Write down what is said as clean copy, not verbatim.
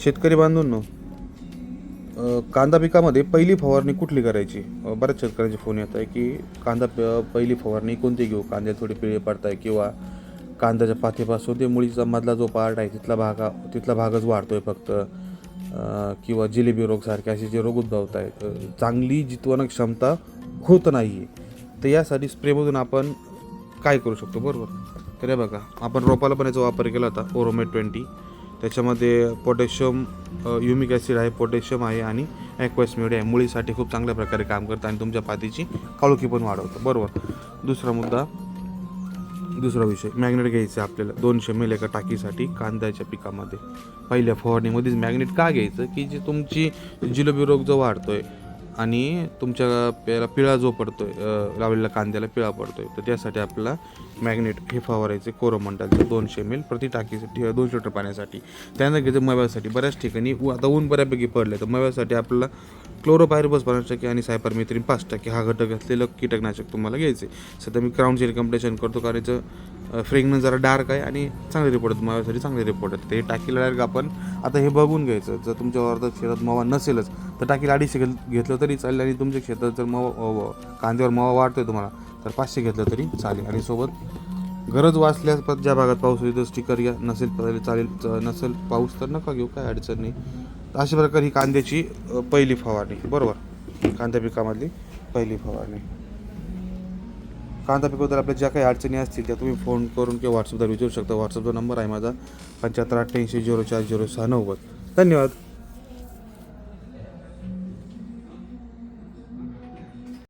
शेतकरी बांधवांनो, कांदा पिकामध्ये पहिली फवारणी कुठली करायची? बऱ्याच शेतकऱ्यांचे फोन येत आहे की पहिली फवारणी कोणती घेऊ, कांदे थोडे पिळे पडत आहे किंवा कांद्याच्या पातीपासून ते मुळीचा मधला जो पार्ट आहे तिथला भागच वाढतोय फक्त, किंवा जिलेबी रोग सारखे असे जे रोग उद्भवत आहेत, चांगली जितवण क्षमता होत नाही आहे. तर यासाठी स्प्रेमधून आपण काय करू शकतो? बरोबर, तर हे बघा, आपण रोपाला पण याचा वापर केला होता, ओरोमेट 20. त्याच्यामध्ये पोटॅशियम, ह्युमिक ॲसिड आहे, पोटॅशियम आहे आणि ॲक्वस म्युड आहे. मुळीसाठी खूप चांगल्या प्रकारे काम करतं आणि तुमच्या पातीची काळोखी पण वाढवतं. बरोबर. दुसरा विषय, मॅग्नेट घ्यायचं आहे आपल्याला 200 ml एका टाकीसाठी कांद्याच्या पिकामध्ये. पहिल्या फवारणीमध्येच मॅग्नेट का घ्यायचं की जे तुमची जिलेबी रोग जो वाढतोय आणि तुमच्या पिळा जो पडतोय, लावलेल्या कांद्याला पिळा पडतोय, तर त्यासाठी आपल्याला मॅग्नेट हे फवारायचे कोरोमंडलचं 200 ml प्रति टाकीसाठी, 200 लिटर पाण्यासाठी. त्यानंतर घ्यायचं मव्यासाठी. बऱ्याच ठिकाणी आता ऊन बऱ्यापैकी पडलं, तर मव्यासाठी आपल्याला क्लोरोपायरिफॉस 50% आणि सायपरमेथ्रिन 5% हा घटक असलेलं कीटकनाशक तुम्हाला घ्यायचे. सध्या मी क्राऊनची रिकमेंडेशन करतो, कारण याचं फ्रेग्रन्स जरा डार्क आहे आणि चांगले रिपोर्ट आहेत, मव्यासाठी चांगले रिपोर्ट आहेत. ते टाकीला डायरेक्ट आपण आता हे बघून घ्यायचं. जर तुमच्या वर्धात शेतात मवा नसेलच तर टाकीला 250 घेतलं तरी चालेल, आणि तुमच्या शेतात जर कांद्यावर मवा वाढतोय तुम्हाला तर 500 घेतलं तरी चालेल. आणि सोबत गरज वाचल्यास ज्या भागात पाऊस होईल तर स्टिकर या, नसेल चालेल, नसेल पाऊस तर नका घेऊ, काय अडचण नाही. अशा प्रकारे ही कांद्याची पहिली फवारणी. बरोबर, कांद्या पिकामधली पहिली फवारणी. कांदा पिकाबद्दल आपल्या ज्या काही अडचणी असतील त्या तुम्ही फोन करून किंवा व्हॉट्सअपवर विचारू शकता. व्हॉट्सअपचा नंबर आहे माझा 7588 04 069. धन्यवाद.